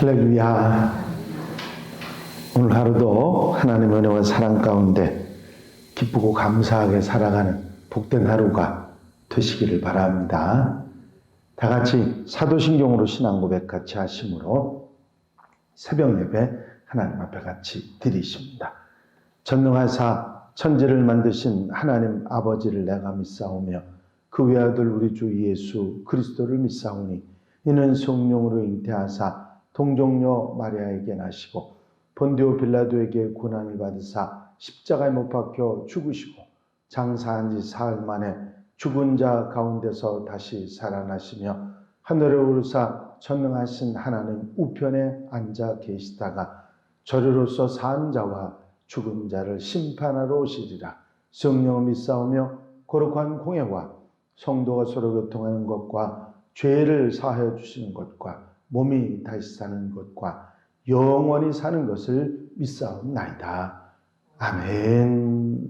할렐루야. 오늘 하루도 하나님의 은혜와 사랑 가운데 기쁘고 감사하게 살아가는 복된 하루가 되시기를 바랍니다. 다 같이 사도신경으로 신앙 고백 같이 하심으로 새벽 예배 하나님 앞에 같이 드리십니다. 전능하사 천지를 만드신 하나님 아버지를 내가 믿사오며 그 외아들 우리 주 예수 그리스도를 믿사오니 이는 성령으로 잉태하사 동정녀 마리아에게 나시고 본디오 빌라도에게 고난을 받으사 십자가에 못 박혀 죽으시고 장사한 지 사흘 만에 죽은 자 가운데서 다시 살아나시며 하늘에 오르사 전능하신 하나님 우편에 앉아 계시다가 저리로서 산 자와 죽은 자를 심판하러 오시리라. 성령을 믿사오며 거룩한 공예와 성도가 서로 교통하는 것과 죄를 사하여 주시는 것과 몸이 다시 사는 것과 영원히 사는 것을 믿사옵나이다. 아멘.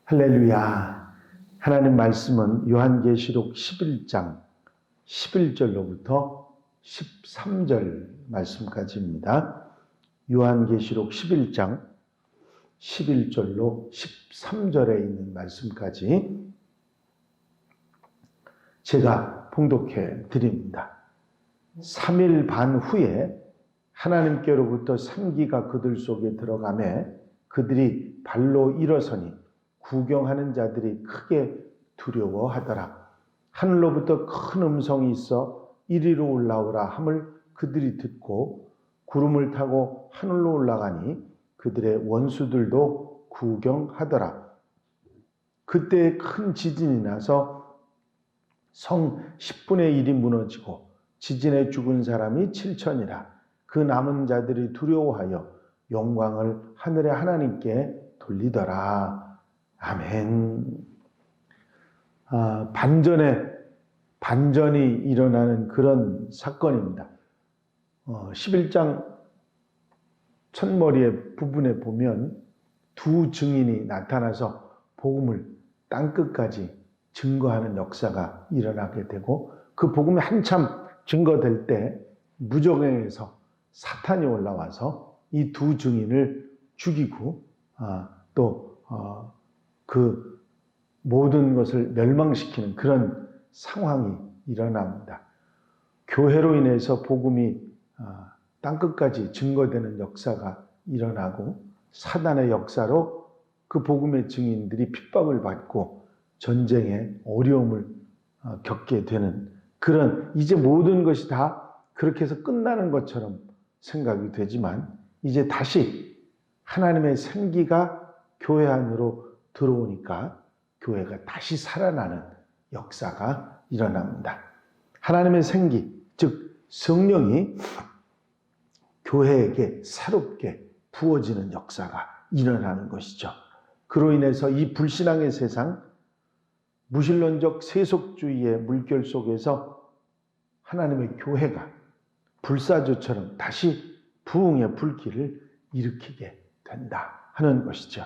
할렐루야. 하나님 말씀은 요한계시록 11장 11절로부터 13절 말씀까지입니다. 요한계시록 11장 11절로 13절에 있는 말씀까지 제가 봉독해 드립니다. 3일 반 후에 하나님께로부터 생기가 그들 속에 들어가매 그들이 발로 일어서니 구경하는 자들이 크게 두려워하더라. 하늘로부터 큰 음성이 있어 이리로 올라오라 함을 그들이 듣고 구름을 타고 하늘로 올라가니 그들의 원수들도 구경하더라. 그때 큰 지진이 나서 성 10분의 1이 무너지고 지진에 죽은 사람이 7천이라. 그 남은 자들이 두려워하여 영광을 하늘의 하나님께 돌리더라. 아멘. 반전이 일어나는 그런 사건입니다. 11장 첫머리의 부분에 보면 두 증인이 나타나서 복음을 땅끝까지 증거하는 역사가 일어나게 되고 그 복음이 한참 증거될 때 무저갱에서 사탄이 올라와서 이 두 증인을 죽이고 또 그 모든 것을 멸망시키는 그런 상황이 일어납니다. 교회로 인해서 복음이 땅끝까지 증거되는 역사가 일어나고 사단의 역사로 그 복음의 증인들이 핍박을 받고 전쟁의 어려움을 겪게 되는 그런 이제 모든 것이 다 그렇게 해서 끝나는 것처럼 생각이 되지만 이제 다시 하나님의 생기가 교회 안으로 들어오니까 교회가 다시 살아나는 역사가 일어납니다. 하나님의 생기, 즉 성령이 교회에게 새롭게 부어지는 역사가 일어나는 것이죠. 그로 인해서 이 불신앙의 세상, 무신론적 세속주의의 물결 속에서 하나님의 교회가 불사조처럼 다시 부흥의 불길을 일으키게 된다 하는 것이죠.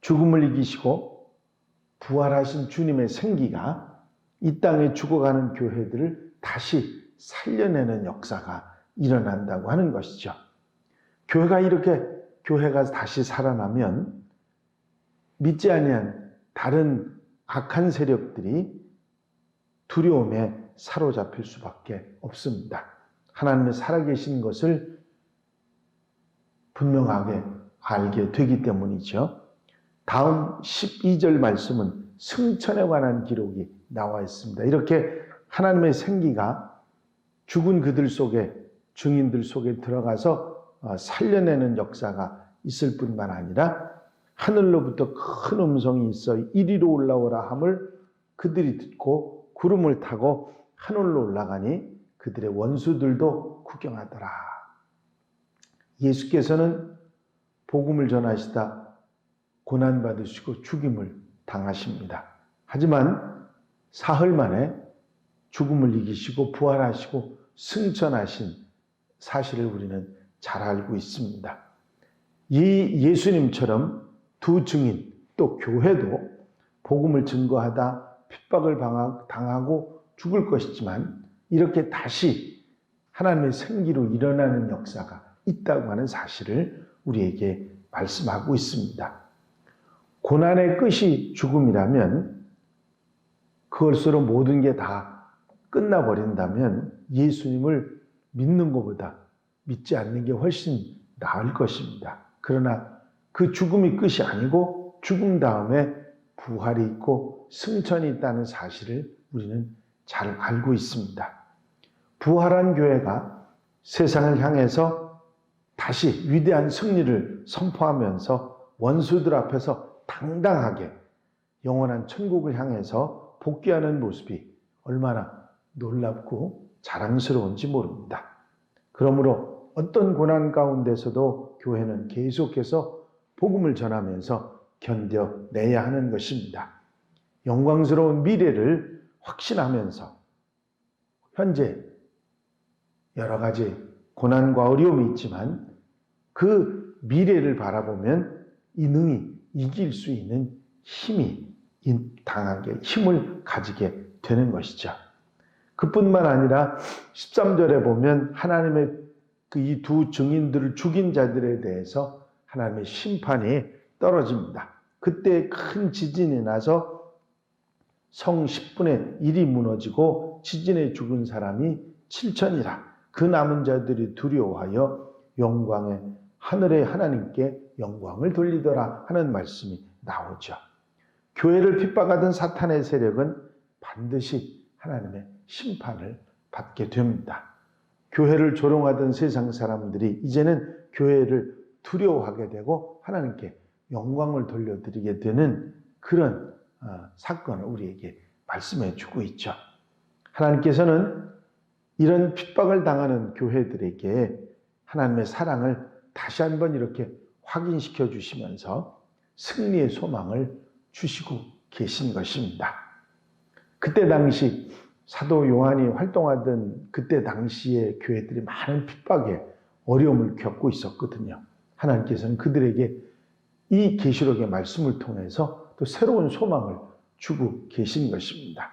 죽음을 이기시고 부활하신 주님의 생기가 이 땅에 죽어가는 교회들을 다시 살려내는 역사가 일어난다고 하는 것이죠. 교회가 다시 살아나면 믿지 아니한 다른 악한 세력들이 두려움에 사로잡힐 수밖에 없습니다. 하나님의 살아계신 것을 분명하게 알게 되기 때문이죠. 다음 12절 말씀은 승천에 관한 기록이 나와 있습니다. 이렇게 하나님의 생기가 죽은 그들 속에, 증인들 속에 들어가서 살려내는 역사가 있을 뿐만 아니라 하늘로부터 큰 음성이 있어 이리로 올라오라 함을 그들이 듣고 구름을 타고 하늘로 올라가니 그들의 원수들도 구경하더라. 예수께서는 복음을 전하시다 고난받으시고 죽임을 당하십니다. 하지만 사흘 만에 죽음을 이기시고 부활하시고 승천하신 사실을 우리는 잘 알고 있습니다. 이 예수님처럼 두 증인 또 교회도 복음을 증거하다 핍박을 당하고 죽을 것이지만 이렇게 다시 하나님의 생기로 일어나는 역사가 있다고 하는 사실을 우리에게 말씀하고 있습니다. 고난의 끝이 죽음이라면 그것으로 모든 게 다 끝나버린다면 예수님을 믿는 것보다 믿지 않는 게 훨씬 나을 것입니다. 그러나 그 죽음이 끝이 아니고 죽음 다음에 부활이 있고 승천이 있다는 사실을 우리는 잘 알고 있습니다. 부활한 교회가 세상을 향해서 다시 위대한 승리를 선포하면서 원수들 앞에서 당당하게 영원한 천국을 향해서 복귀하는 모습이 얼마나 놀랍고 자랑스러운지 모릅니다. 그러므로 어떤 고난 가운데서도 교회는 계속해서 복음을 전하면서 견뎌내야 하는 것입니다. 영광스러운 미래를 확신하면서 현재 여러 가지 고난과 어려움이 있지만 그 미래를 바라보면 이 능히 이길 수 있는 힘이 당하게 힘을 가지게 되는 것이죠. 그뿐만 아니라 13절에 보면 하나님의 이 두 증인들을 죽인 자들에 대해서 하나님의 심판이 떨어집니다. 그때 큰 지진이 나서 성 10분의 1이 무너지고 지진에 죽은 사람이 7천이라. 그 남은 자들이 두려워하여 영광의 하늘의 하나님께 영광을 돌리더라 하는 말씀이 나오죠. 교회를 핍박하던 사탄의 세력은 반드시 하나님의 심판을 받게 됩니다. 교회를 조롱하던 세상 사람들이 이제는 교회를 두려워하게 되고 하나님께 영광을 돌려드리게 되는 그런 사건을 우리에게 말씀해 주고 있죠. 하나님께서는 이런 핍박을 당하는 교회들에게 하나님의 사랑을 다시 한번 이렇게 확인시켜 주시면서 승리의 소망을 주시고 계신 것입니다. 그때 당시 사도 요한이 활동하던 그때 당시의 교회들이 많은 핍박에 어려움을 겪고 있었거든요. 하나님께서는 그들에게 이 계시록의 말씀을 통해서 또 새로운 소망을 주고 계신 것입니다.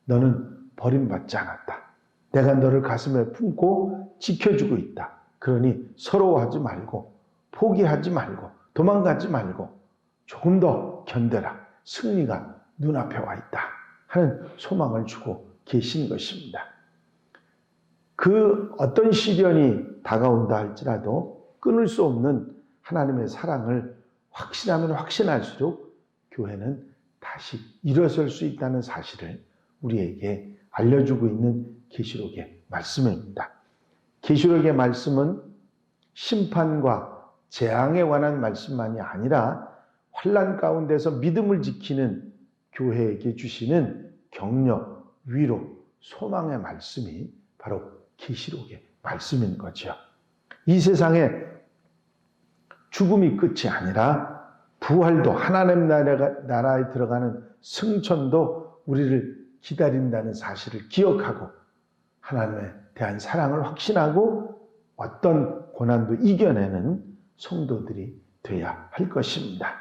너는 버림받지 않았다. 내가 너를 가슴에 품고 지켜주고 있다. 그러니 서러워하지 말고 포기하지 말고 도망가지 말고 조금 더 견뎌라. 승리가 눈앞에 와 있다 하는 소망을 주고 계신 것입니다. 그 어떤 시련이 다가온다 할지라도 끊을 수 없는 하나님의 사랑을 확신하면 확신할수록 교회는 다시 일어설 수 있다는 사실을 우리에게 알려주고 있는 계시록의 말씀입니다. 계시록의 말씀은 심판과 재앙에 관한 말씀만이 아니라 환난 가운데서 믿음을 지키는 교회에게 주시는 격려, 위로, 소망의 말씀이 바로 계시록의 말씀인 거죠. 이 세상에 죽음이 끝이 아니라 부활도 하나님 나라에 들어가는 승천도 우리를 기다린다는 사실을 기억하고 하나님에 대한 사랑을 확신하고 어떤 고난도 이겨내는 성도들이 되어야 할 것입니다.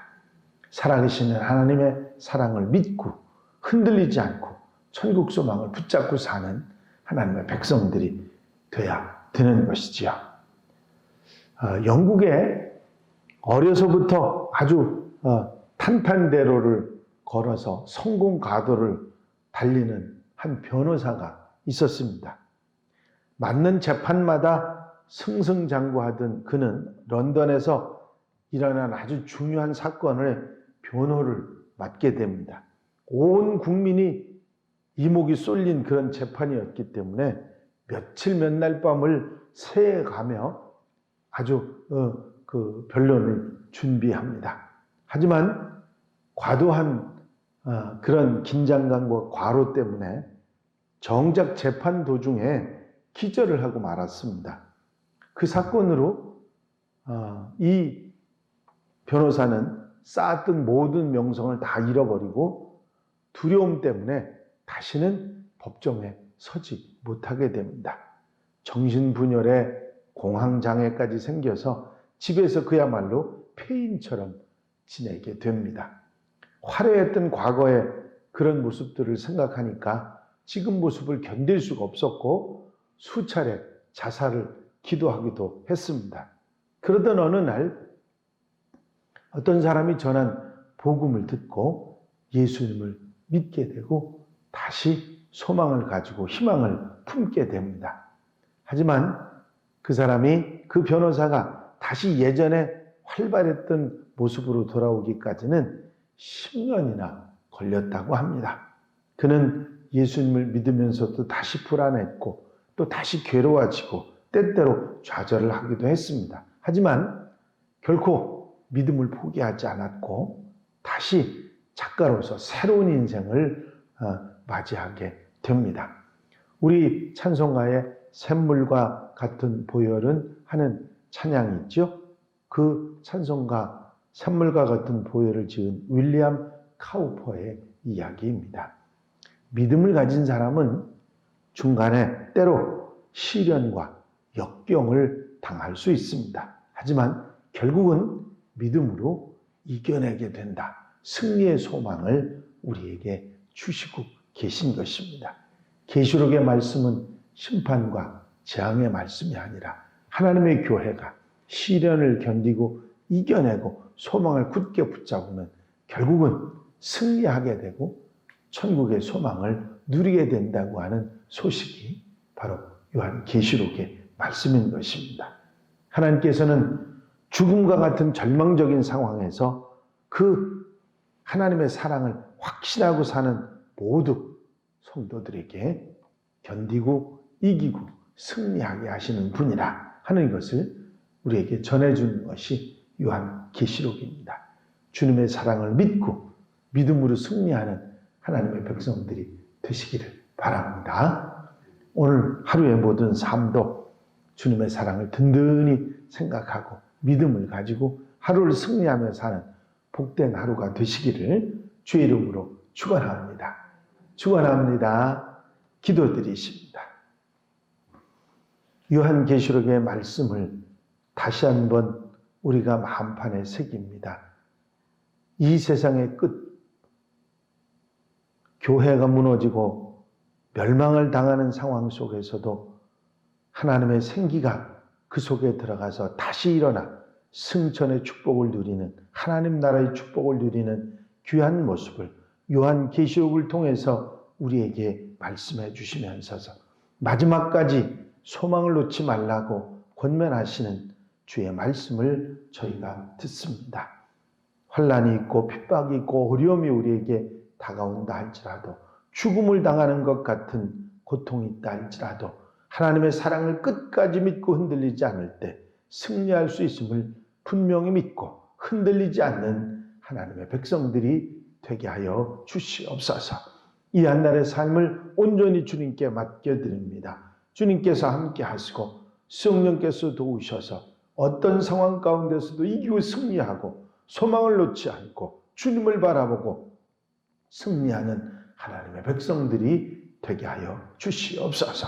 살아계시는 하나님의 사랑을 믿고 흔들리지 않고 천국 소망을 붙잡고 사는 하나님의 백성들이 되어야 되는 것이지요. 영국에 어려서부터 아주 탄탄대로를 걸어서 성공 가도를 달리는 한 변호사가 있었습니다. 맞는 재판마다 승승장구하던 그는 런던에서 일어난 아주 중요한 사건을 변호를 맡게 됩니다. 온 국민이 이목이 쏠린 그런 재판이었기 때문에 며칠 몇 날 밤을 새가며 아주 그 변론을 준비합니다. 하지만 과도한 그런 긴장감과 과로 때문에 정작 재판 도중에 기절을 하고 말았습니다. 그 사건으로 이 변호사는 쌓았던 모든 명성을 다 잃어버리고 두려움 때문에 다시는 법정에 서지 못하게 됩니다. 정신분열에 공황장애까지 생겨서 집에서 그야말로 폐인처럼 지내게 됩니다. 화려했던 과거의 그런 모습들을 생각하니까 지금 모습을 견딜 수가 없었고 수차례 자살을 기도하기도 했습니다. 그러던 어느 날 어떤 사람이 전한 복음을 듣고 예수님을 믿게 되고 다시 소망을 가지고 희망을 품게 됩니다. 하지만 그 변호사가 다시 예전에 활발했던 모습으로 돌아오기까지는 10년이나 걸렸다고 합니다. 그는 예수님을 믿으면서도 다시 불안했고 또 다시 괴로워지고 때때로 좌절을 하기도 했습니다. 하지만 결코 믿음을 포기하지 않았고 다시 작가로서 새로운 인생을 맞이하게 됩니다. 우리 찬송가에 샘물과 같은 보혈은 하는 찬양이 있죠. 그 찬송가 샘물과 같은 보혈을 지은 윌리엄 카우퍼의 이야기입니다. 믿음을 가진 사람은 중간에 때로 시련과 역경을 당할 수 있습니다. 하지만 결국은 믿음으로 이겨내게 된다. 승리의 소망을 우리에게 주시고 계신 것입니다. 계시록의 말씀은 심판과 재앙의 말씀이 아니라 하나님의 교회가 시련을 견디고 이겨내고 소망을 굳게 붙잡으면 결국은 승리하게 되고 천국의 소망을 누리게 된다고 하는 소식이 바로 요한계시록의 말씀인 것입니다. 하나님께서는 죽음과 같은 절망적인 상황에서 그 하나님의 사랑을 확신하고 사는 모두 성도들에게 견디고 이기고 승리하게 하시는 분이라 하는 것을 우리에게 전해주는 것이 요한계시록입니다. 주님의 사랑을 믿고 믿음으로 승리하는 하나님의 백성들이 되시기를 바랍니다. 오늘 하루의 모든 삶도 주님의 사랑을 든든히 생각하고 믿음을 가지고 하루를 승리하며 사는 복된 하루가 되시기를 주의 이름으로 축원합니다. 축원합니다. 기도드리십니다. 요한계시록의 말씀을 다시 한번 우리가 마음판에 새깁니다. 이 세상의 끝, 교회가 무너지고 멸망을 당하는 상황 속에서도 하나님의 생기가 그 속에 들어가서 다시 일어나 승천의 축복을 누리는 하나님 나라의 축복을 누리는 귀한 모습을 요한계시록을 통해서 우리에게 말씀해 주시면서 마지막까지 소망을 놓지 말라고 권면하시는 주의 말씀을 저희가 듣습니다. 환난이 있고 핍박이 있고 어려움이 우리에게 다가온다 할지라도 죽음을 당하는 것 같은 고통이 있다 할지라도 하나님의 사랑을 끝까지 믿고 흔들리지 않을 때 승리할 수 있음을 분명히 믿고 흔들리지 않는 하나님의 백성들이 되게 하여 주시옵소서. 이 한날의 삶을 온전히 주님께 맡겨드립니다. 주님께서 함께 하시고 성령께서 도우셔서 어떤 상황 가운데서도 이기고 승리하고 소망을 놓지 않고 주님을 바라보고 승리하는 하나님의 백성들이 되게 하여 주시옵소서.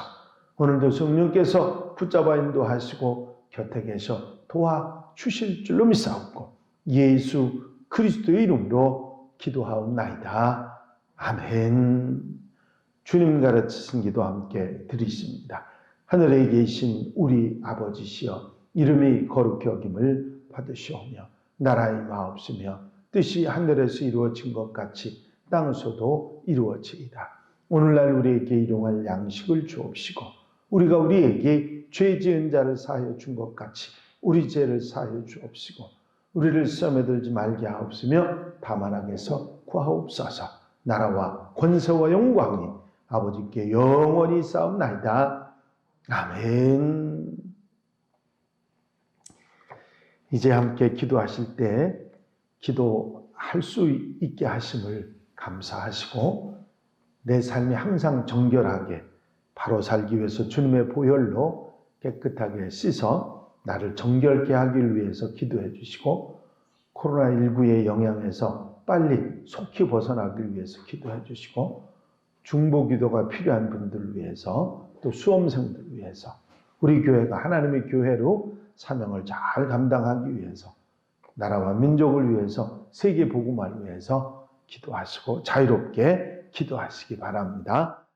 오늘도 성령께서 붙잡아 인도하시고 곁에 계셔 도와주실 줄로 믿사옵고 예수 그리스도의 이름으로 기도하옵나이다. 아멘. 주님 가르치신 기도 함께 드리십니다. 하늘에 계신 우리 아버지시여 이름이 거룩히 여김을 받으시오며 나라의 마옵시며 뜻이 하늘에서 이루어진 것 같이 땅에서도 이루어지이다. 오늘날 우리에게 일용할 양식을 주옵시고 우리가 우리에게 죄 지은 자를 사하여 준 것 같이 우리 죄를 사하여 주옵시고 우리를 시험에 들지 말게 하옵시며 다만 악에서 구하옵소서. 나라와 권세와 영광이 아버지께 영원히 싸움나이다. 아멘. 이제 함께 기도하실 때 기도할 수 있게 하심을 감사하시고 내 삶이 항상 정결하게 바로 살기 위해서 주님의 보혈로 깨끗하게 씻어 나를 정결케 하기 위해서 기도해 주시고 코로나19의 영향에서 빨리 속히 벗어나기 위해서 기도해 주시고 중보기도가 필요한 분들을 위해서 또 수험생들을 위해서 우리 교회가 하나님의 교회로 사명을 잘 감당하기 위해서 나라와 민족을 위해서 세계 복음화를 위해서 기도하시고 자유롭게 기도하시기 바랍니다.